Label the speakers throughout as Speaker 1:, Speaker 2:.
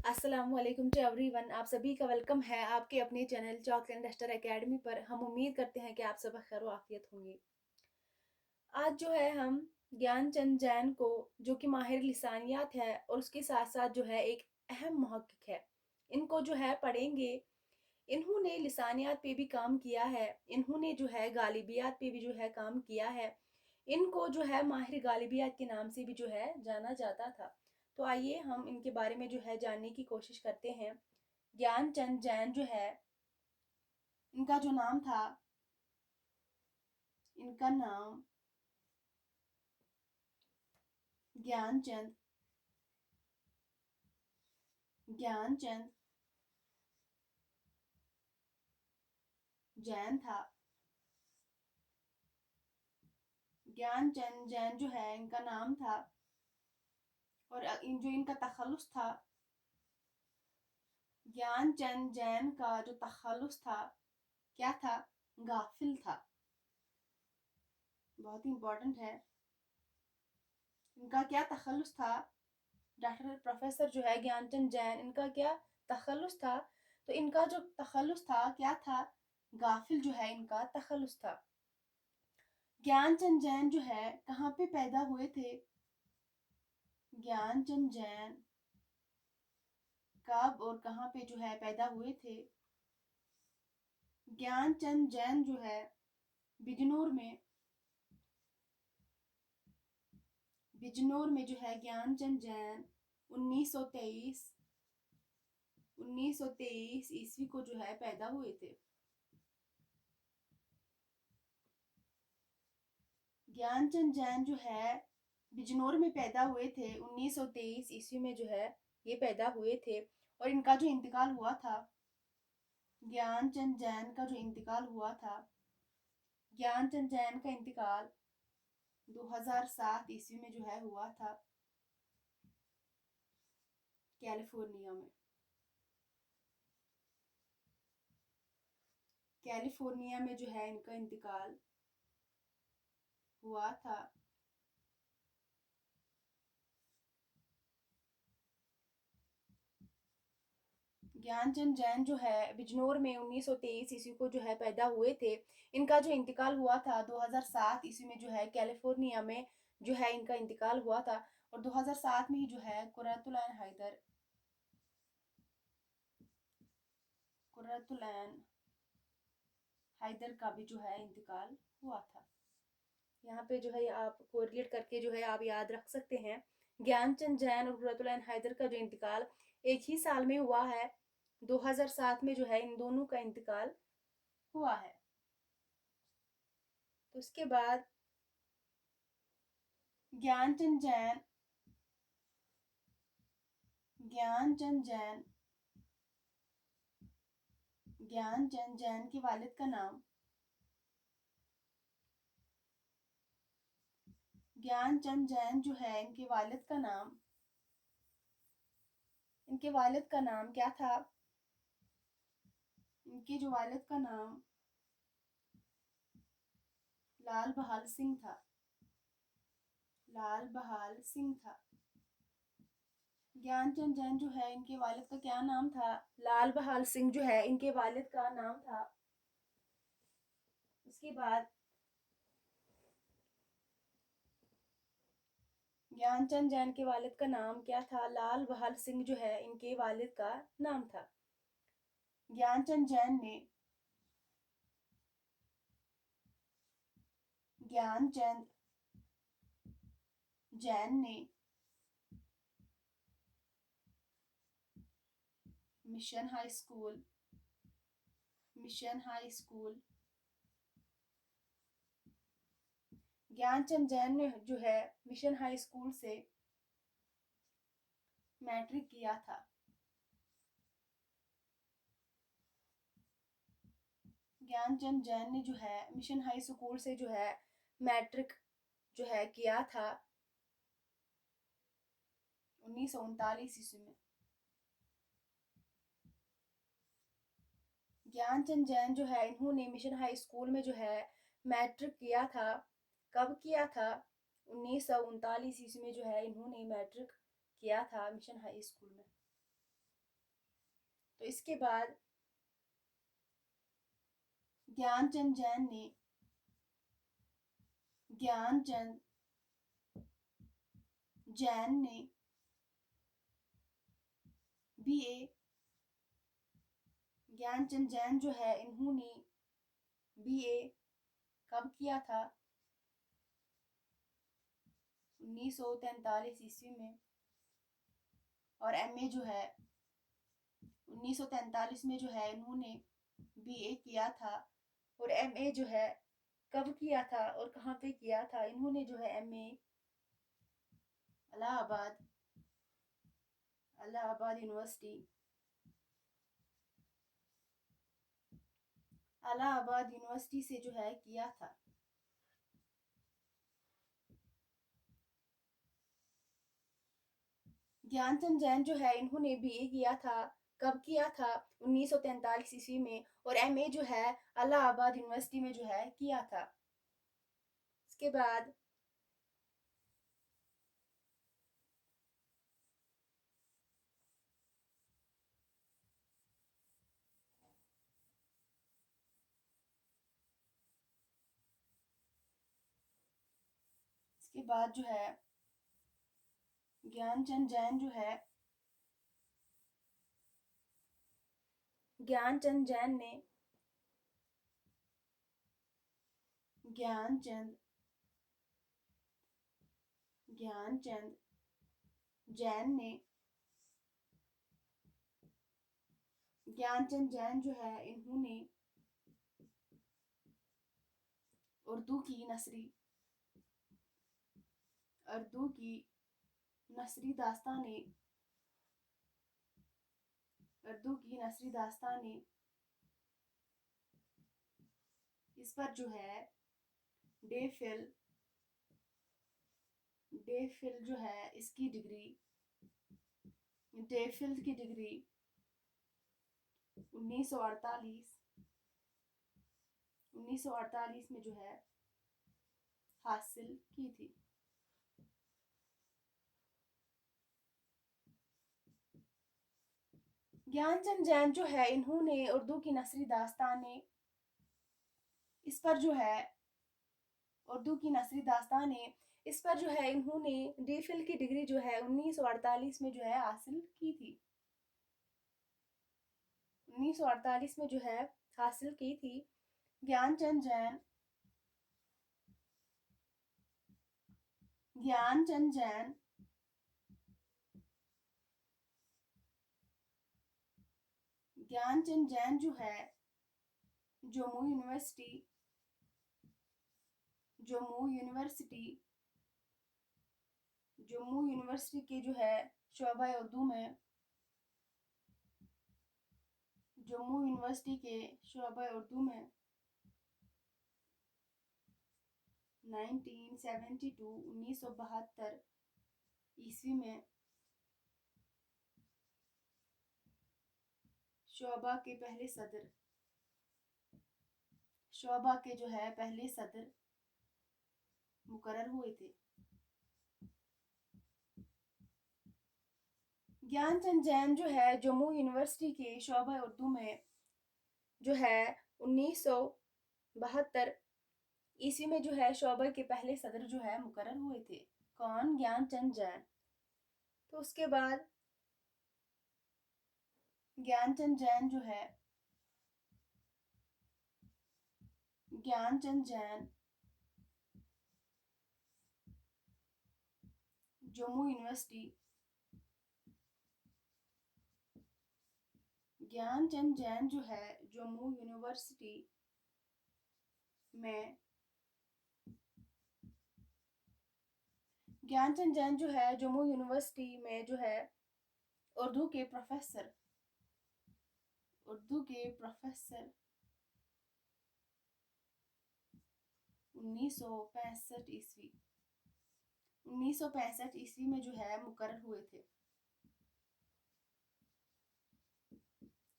Speaker 1: अस्सलामुअलैकुम to everyone. आप सभी का वेलकम है आपके अपने channel chalk and duster academy पर। हम उम्मीद करते हैं कि आप सब खैर आफियत होंगे। आज जो है हम ज्ञानचंद जैन को, जो कि माहिर लिसानियात है और उसके साथ साथ जो है एक अहम मुहक्किक है, इनको जो है पढ़ेंगे। इन्होंने लिसानियात पे भी काम किया है, इन्होंने जो है गालिबियात पे भी जो है काम किया है। इनको जो है माहिर गालिबियात के नाम से भी जो है जाना जाता था। तो आइए हम इनके बारे में जो है जानने की कोशिश करते हैं। ज्ञानचंद जैन जो है, इनका जो नाम था, इनका नाम ज्ञानचंद ज्ञानचंद जैन था। ज्ञानचंद जैन जो है इनका नाम था, और जो इनका तखल्लुस था, ज्ञानचंद जैन का जो तखल्लुस था क्या था? गाफिल था। बहुत ही इंपॉर्टेंट है। इनका क्या तखल्लुस था? डॉक्टर प्रोफेसर जो है ज्ञानचंद जैन, इनका क्या तखल्लुस था? तो इनका जो तखल्लुस था क्या था? गाफिल जो है इनका तखल्लुस था। ज्ञानचंद जैन जो है कहाँ पे पैदा हुए थे? ज्ञानचंद जैन कब और कहाँ पे जो है पैदा हुए थे? ज्ञानचंद जैन जो है बिजनौर में, बिजनौर में जो है ज्ञानचंद जैन 1923 1923 ईस्वी को जो है पैदा हुए थे। ज्ञानचंद जैन जो है बिजनौर में पैदा हुए थे 1923 ईस्वी में जो है ये पैदा हुए थे। और इनका जो इंतकाल हुआ था, ज्ञानचंद जैन का जो इंतकाल हुआ था, ज्ञानचंद जैन का इंतकाल 2007 ईस्वी में जो है हुआ था, कैलिफोर्निया में। कैलिफोर्निया में जो है इनका इंतकाल हुआ था। ज्ञानचंद जैन जो है बिजनौर में 1923 ईस्वी को जो है पैदा हुए थे। इनका जो इंतकाल हुआ था 2007 ईस्वी में जो है कैलिफोर्निया में जो है इनका इंतकाल हुआ था। और 2007 में ही जो है कुर्रतुलैन हैदर का भी जो है इंतकाल हुआ था। यहाँ पे जो है आप कोरिलेट करके जो है आप याद रख सकते हैं। ज्ञानचंद जैन और कुर्रतुलैन हैदर का जो इंतकाल एक ही साल में हुआ है। 2007 में जो है इन दोनों का इंतकाल हुआ है। तो उसके बाद ज्ञानचंद जैन ज्ञानचंद जैन ज्ञानचंद जैन के वालिद का नाम, ज्ञानचंद जैन जो है इनके वालिद का नाम, इनके वालिद का नाम क्या था? इनके जो वालिद का नाम लाल बहाल सिंह था। लाल बहाल सिंह था। ज्ञानचंद जैन जो है इनके वालिद का क्या नाम था? लाल बहाल सिंह जो है इनके वालिद का नाम था। उसके बाद ज्ञानचंद जैन के वालिद का नाम क्या था? लाल बहाल सिंह जो है इनके वालिद का नाम था। ज्ञानचंद जैन ने ज्ञानचंद जैन ने mission high school mission high school Gyanchand Jain ने जो है मिशन हाई स्कूल से मैट्रिक किया था। ज्ञानचंद जैन ने जो है मिशन हाई स्कूल से जो है मैट्रिक जो है किया था 1939 ईस्वी में। ज्ञानचंद जैन जो है इन्होंने मिशन हाई स्कूल में जो है मैट्रिक किया था। कब किया था? 1939 ईस्वी में जो है इन्होंने मैट्रिक किया था मिशन हाई स्कूल में। तो इसके बाद ज्ञानचंद जैन ने ज्ञानचंद जैन ने बीए ज्ञानचंद जैन जो है इन्होंने बीए कब किया था? 1943 ईस्वी में। और एमए जो है 1943 में जो है इन्होंने बीए किया था। और एमए जो है कब किया था और कहाँ पे किया था? इन्होंने जो है एमए इलाहाबाद यूनिवर्सिटी से जो है किया था। ज्ञानचंद जैन जो है इन्होंने बीए किया था, कब किया था? 1943 ईस्वी में। और एमए जो है इलाहाबाद यूनिवर्सिटी में जो है किया था। इसके बाद जो है ज्ञानचंद जैन जो है ज्ञानचंद जैन ने ज्ञानचंद जैन ने ज्ञानचंद जैन जो है इन्होंने उर्दू की नसरी दास्तानें इस पर जो है डे फिल जो है इसकी डिग्री डे फिल की डिग्री 1948 में जो है हासिल की थी। ज्ञानचंद जैन जो है इन्होंने उर्दू की नसरी दास्तानें इस पर जो है इन्होंने डीफिल की डिग्री जो है 1948 में जो है हासिल की थी। 1948 में जो है हासिल की थी। ज्ञानचंद जैन जो है जम्मू यूनिवर्सिटी के जो है शोबा उर्दू में 1972 ईस्वी में शोबा के जो है पहले सदर मुकर्रर हुए थे। ज्ञानचंद जैन जो है जम्मू यूनिवर्सिटी के शोबा उर्दू में जो है 1972 ईस्वी में जो है शोबा के पहले सदर जो है मुकर्रर हुए थे। कौन? ज्ञानचंद जैन। तो उसके बाद ज्ञानचंद जैन जम्मू यूनिवर्सिटी ज्ञानचंद जैन जो है जम्मू यूनिवर्सिटी में ज्ञानचंद जैन जो है जम्मू यूनिवर्सिटी में जो है उर्दू के प्रोफेसर 1965 ईस्वी में जो है मुकर्रर हुए थे।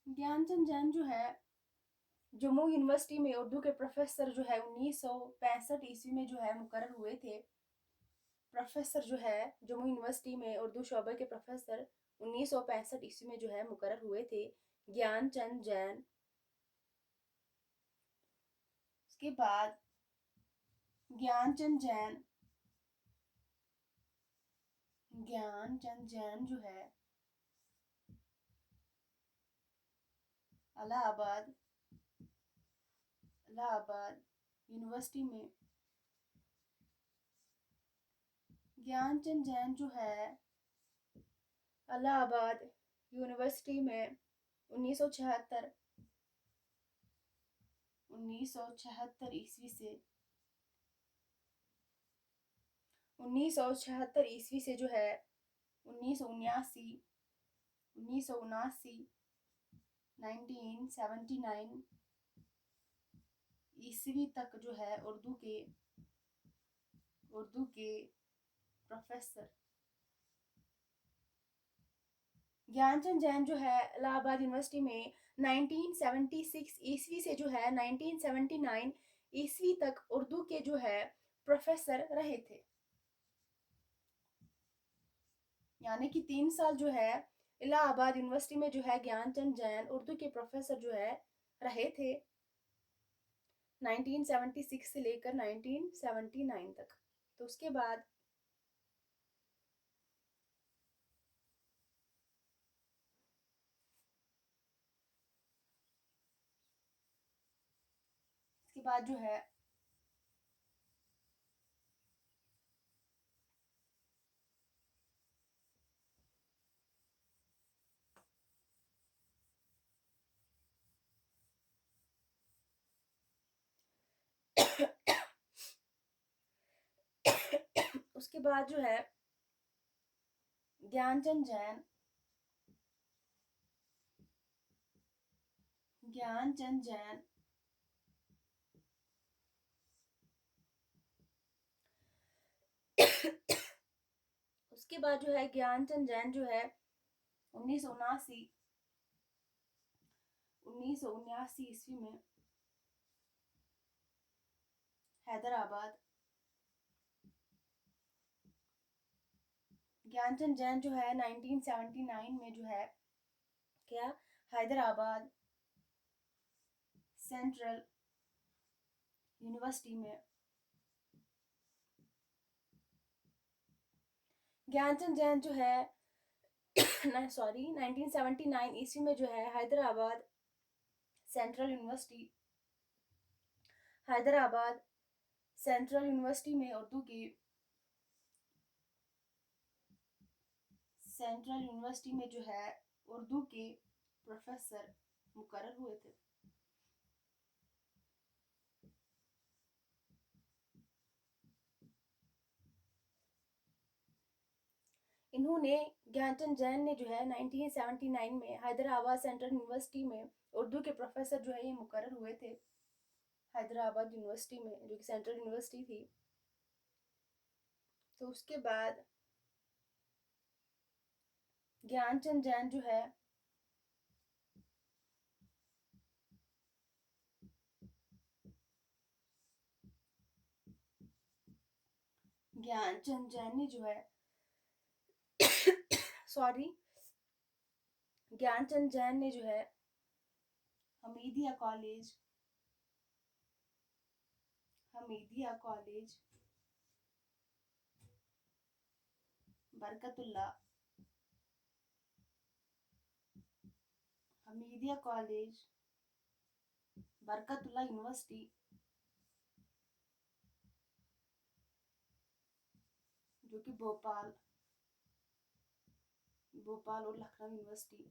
Speaker 1: ज्ञानचंद जैन जो है जम्मू यूनिवर्सिटी में उर्दू के प्रोफेसर जो है 1965 ईस्वी में जो है मुकर्रर हुए थे। प्रोफेसर जो है जम्मू यूनिवर्सिटी में उर्दू शोबे के प्रोफेसर 1965 ईस्वी में जो है मुकर्रर हुए थे। ज्ञानचंद जैन। उसके बाद ज्ञानचंद जैन, ज्ञानचंद जैन जो है इलाहाबाद इलाहाबाद यूनिवर्सिटी में, ज्ञानचंद जैन जो है इलाहाबाद यूनिवर्सिटी में 1976 ईस्वी से 1976 ईस्वी से जो है 1979 1979 ईस्वी तक जो है उर्दू के प्रोफेसर। ज्ञानचंद जैन जो है इलाहाबाद यूनिवर्सिटी में 1976 ईस्वी से जो है 1979 ईस्वी तक उर्दू के जो है प्रोफेसर रहे थे। यानी कि 3 साल जो है इलाहाबाद यूनिवर्सिटी में जो है ज्ञानचंद जैन उर्दू के प्रोफेसर जो है रहे थे 1976 से लेकर 1979 तक। तो उसके बाद जो है उसके बाद जो है ज्ञानचंद जैन उसके बाद जो है ज्ञानचंद जैन जो है 1979 ईस्वी में हैदराबाद, ज्ञानचंद जैन जो है 1979 में जो है क्या हैदराबाद सेंट्रल यूनिवर्सिटी में, ज्ञानचंद जैन जो है 1979 ईस्वी में जो है हैदराबाद सेंट्रल यूनिवर्सिटी में उर्दू की सेंट्रल यूनिवर्सिटी में जो है उर्दू के प्रोफेसर मुकर्रर हुए थे। इन्होंने ज्ञानचंद जैन ने जो है 1979 में हैदराबाद सेंट्रल यूनिवर्सिटी में उर्दू के प्रोफेसर जो है ये मुकर्रर हुए थे हैदराबाद यूनिवर्सिटी में, जो कि सेंट्रल यूनिवर्सिटी थी। तो उसके बाद ज्ञानचंद जैन जो है ज्ञानचंद जैन ने जो है ज्ञानचंद जैन ने जो है Hamidia college Barkatullah Hamidia college Barkatullah university जो कि भोपाल और लखनऊ यूनिवर्सिटी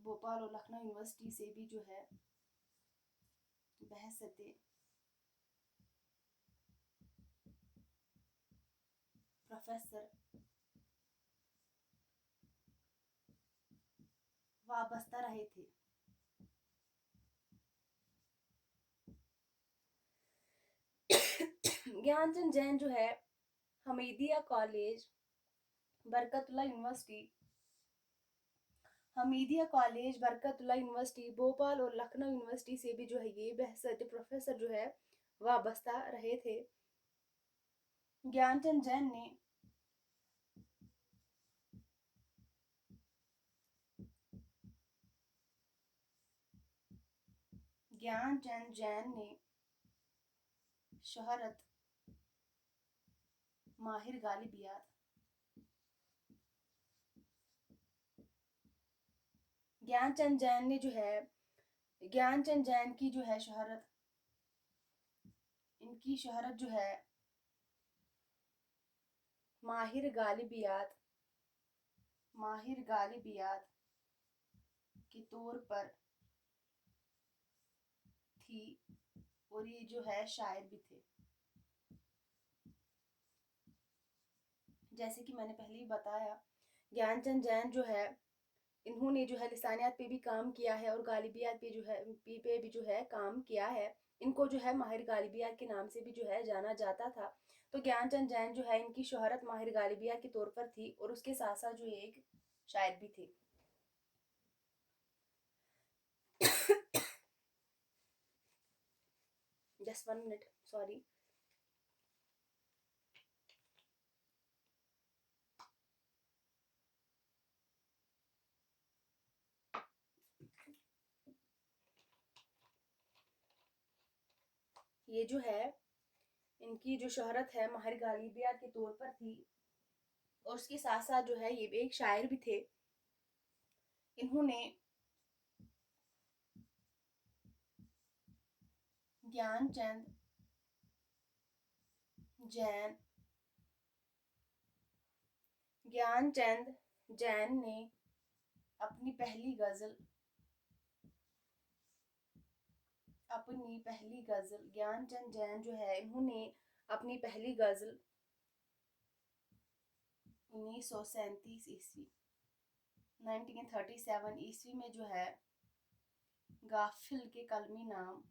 Speaker 1: भोपाल और लखनऊ यूनिवर्सिटी से भी जो है बहसते प्रोफेसर वाबस्ता रहे थे। ज्ञानचंद जैन जो है हमीदिया कॉलेज बरकतुल्ला यूनिवर्सिटी भोपाल और लखनऊ यूनिवर्सिटी से भी जो है ये बहसते प्रोफेसर जो है वाबस्ता रहे थे। ज्ञानचंद जैन ने ज्ञानचंद जैन ने शोहरत माहिर गालिबियात ज्ञानचंद जैन ने जो है ज्ञानचंद जैन की जो है शोहरत, इनकी शोहरत जो है माहिर गालिबियात के तौर पर थी, और ये जो है शायर भी थे। जैसे कि मैंने पहले ही बताया, ज्ञानचंद जैन जो है इन्होंने जो है लिसानियात पे भी काम किया है और गालिबियात पे भी जो है काम किया है। इनको जो है माहिर गालिबियात के नाम से भी जो है जाना जाता था। तो ज्ञानचंद जैन जो है इनकी शोहरत माहिर गालिबियात के तौर पर थी और उसके साथ साथ जो एक शायर भी थे। Just 1 minute, sorry. ये जो है इनकी जो शोहरत है माहिर गालिबियात के तौर पर थी और उसके साथ साथ जो है ये एक शायर भी थे। इन्होंने ज्ञानचंद जैन ज्ञानचंद जैन ने अपनी पहली गजल ज्ञानचंद जैन जो है इन्होंने अपनी पहली गजल 1937 ईस्वी 1937 ईस्वी में जो है गाफिल के कलमी नाम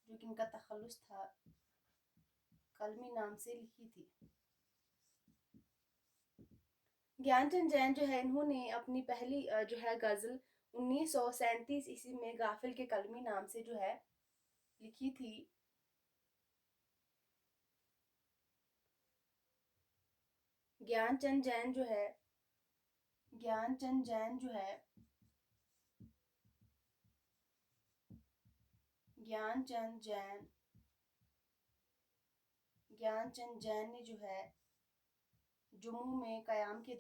Speaker 1: जो कि इनका तखल्लुस था, कलमी नाम से लिखी थी। ज्ञानचंद जैन जो है इन्होंने अपनी पहली जो है गजल 1937 ईस्वी में गाफिल के कलमी नाम से जो है लिखी थी। ज्ञानचंद जैन जो है ज्ञानचंद जैन जो है ज्ञानचंद जैन ज्ञानचंद जैन ने जो है जम्मू में क़याम के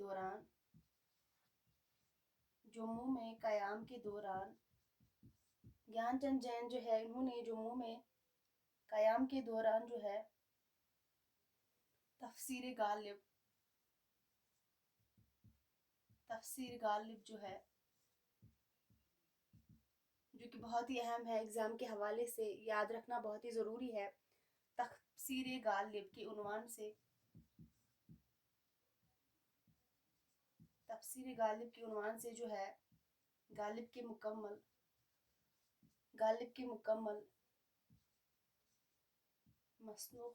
Speaker 1: दौरान ज्ञानचंद जैन जो है इन्होंने जम्मू में क़याम के दौरान जो है तफसीर गालिब जो है, जो कि बहुत ही अहम है, एग्ज़ाम के हवाले से याद रखना बहुत ही ज़रूरी है। तफसीर गालिब के उन्वान से जो है गालिब के मुकम्मल मसनू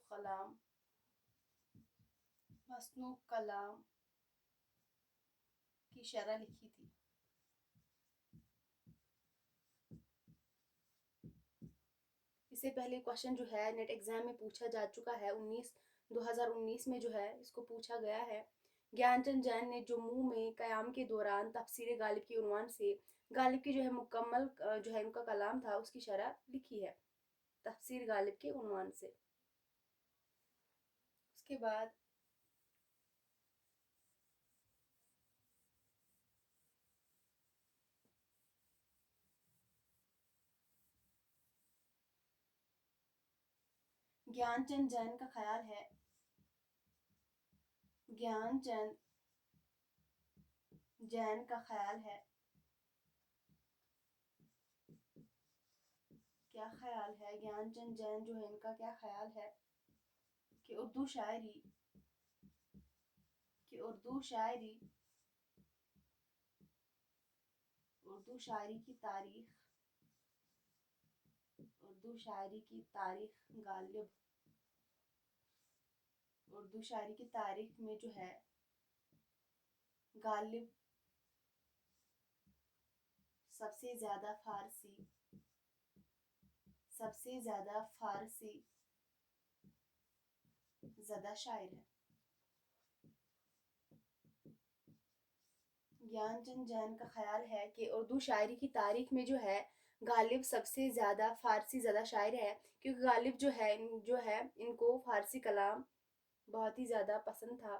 Speaker 1: कलाम की शरह लिखी थी। इससे पहले क्वेश्चन जो है नेट एग्जाम में पूछा जा चुका है 2019 में जो है इसको पूछा गया है। ज्ञानचंद जैन ने जम्मू में क़याम के दौरान तफसीर गालिब के उन्वान से गालिब की जो है मुकम्मल जो है इनका कलाम था उसकी शरह लिखी है तफसीर गालिब के उन्वान से। उसके बाद ज्ञानचंद जैन का ख्याल है ज्ञानचंद जैन का ख्याल है क्या ख्याल है ज्ञानचंद जैन जो है इनका क्या ख्याल है कि उर्दू शायरी उर्दू शायरी की तारीख उर्दू शायरी की तारीख में जो है गालिब सबसे ज़्यादा फ़ारसी सबसे ज़्यादा फारसी ज़दा शायर है। ज्ञानचंद जैन का ख्याल है कि उर्दू शायरी की तारीख में जो है गालिब सबसे ज़्यादा फारसी ज़दा शायर है, क्योंकि गालिब जो है इनको फारसी कलाम बहुत ही ज़्यादा पसंद था।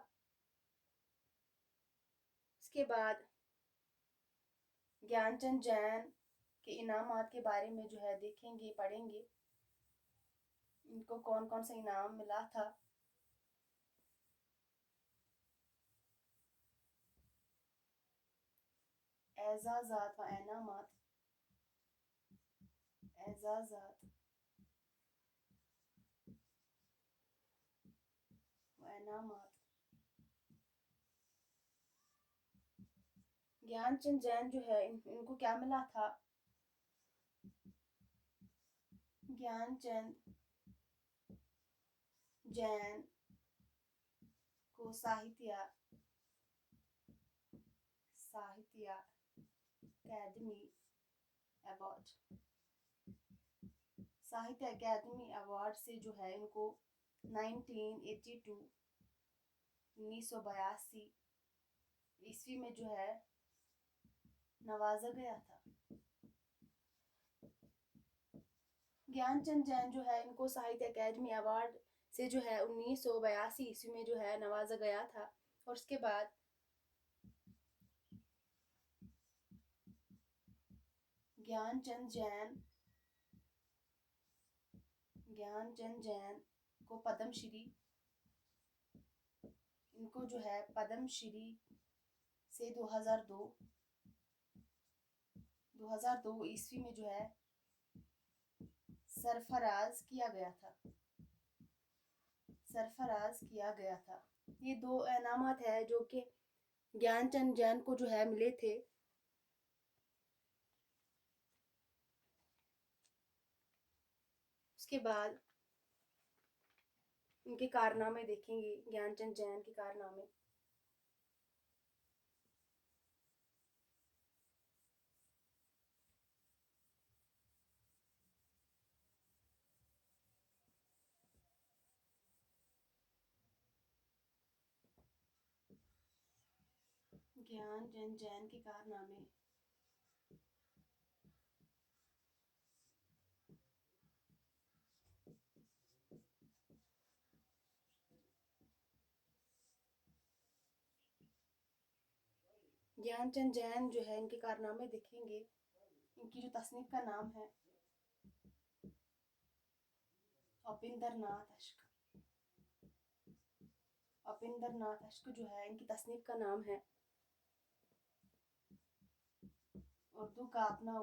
Speaker 1: उसके बाद ज्ञानचंद जैन के इनामात के बारे में जो है देखेंगे, पढ़ेंगे इनको कौन कौन सा इनाम मिला था। एजाज़ात व इनामात, एजाज़ात व इनामात। ज्ञानचंद जैन जो है इनको क्या मिला था? ज्ञानचंद जैन को साहित्य अकादमी अवार्ड, साहित्य अकादमी अवार्ड से जो है इनको 1982 1982 ईस्वी में जो है नवाजा गया था। ज्ञानचंद जैन जो है इनको साहित्य अकादमी अवार्ड से जो है 1982 ईस्वी में जो है नवाजा गया था। और उसके बाद ज्ञानचंद जैन को पद्मश्री, इनको जो है पद्मश्री से 2002 ईस्वी में जो है सरफराज किया गया था। ये दो इनामात है जो कि ज्ञानचंद जैन को जो है मिले थे। उसके बाद उनके कारनामे देखेंगे, ज्ञानचंद जैन के कारनामे। ज्ञानचंद जैन के कारनामे। ज्ञानचंद जैन जो है इनके कारनामे देखेंगे। इनकी जो तसनीफ का नाम है अपिंदर नाथ अश्क जो है इनकी तसनीफ का नाम है। उर्दू का अपना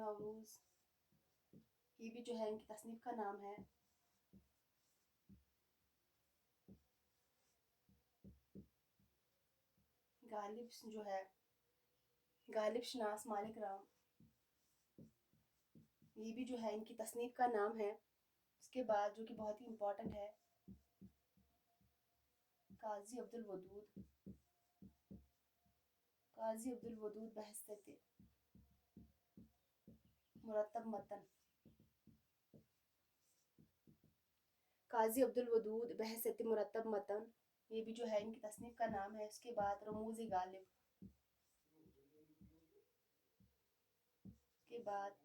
Speaker 1: उरूज, ये भी जो है इनकी तसनीफ का नाम है। गालिब जो है गालिब शनास मालिक राम, ये भी जो है इनकी तसनीफ का नाम है। उसके बाद जो कि बहुत ही इम्पोर्टेंट है, काजी अब्दुल वदूद बहसत मुरत्तब मतन, काजी अब्दुल वदूद बहसत मुरत्तब मतन, ये भी जो है इनकी तसनीफ का नाम है। उसके बाद रमूज गालिब, के बाद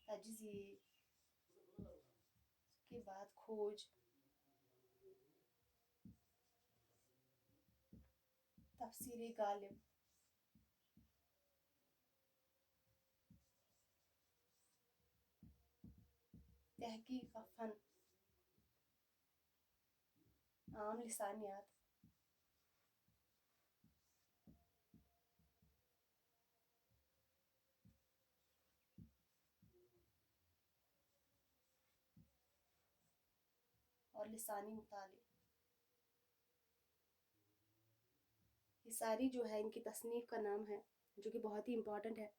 Speaker 1: तजज़िये, के बाद खोज, तफसीर गालिब, तहकीक फन, आम लिसानियात, और लिसानी मुताले, ये सारी जो है इनकी तसनीफ का नाम है जो कि बहुत ही इम्पोर्टेंट है।